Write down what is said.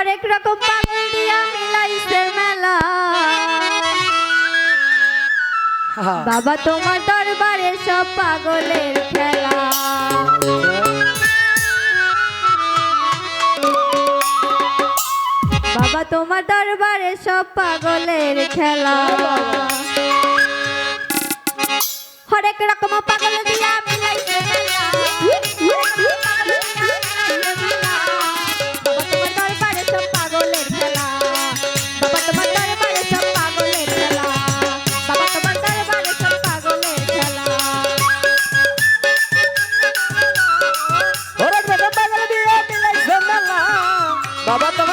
হরেক রকম পাগল দিয়া মিলাইছে মেলা। বাবা তোমার দরবারে সব পাগলের খেলা। বাবা তোমার দরবারে সব পাগলের খেলা। হরেক রকম পাগল দিয়া মিলাইছে মেলা। বাবা তোমার দরবারে সব পাগলের খেলা। বাবা তোমার দরবারে সব পাগলের খেলা। বাবা তোমার দরবারে সব পাগলের খেলা। হরেক রকম পাগল দিয়া মিলাইছে মেলা। বাবা তোমার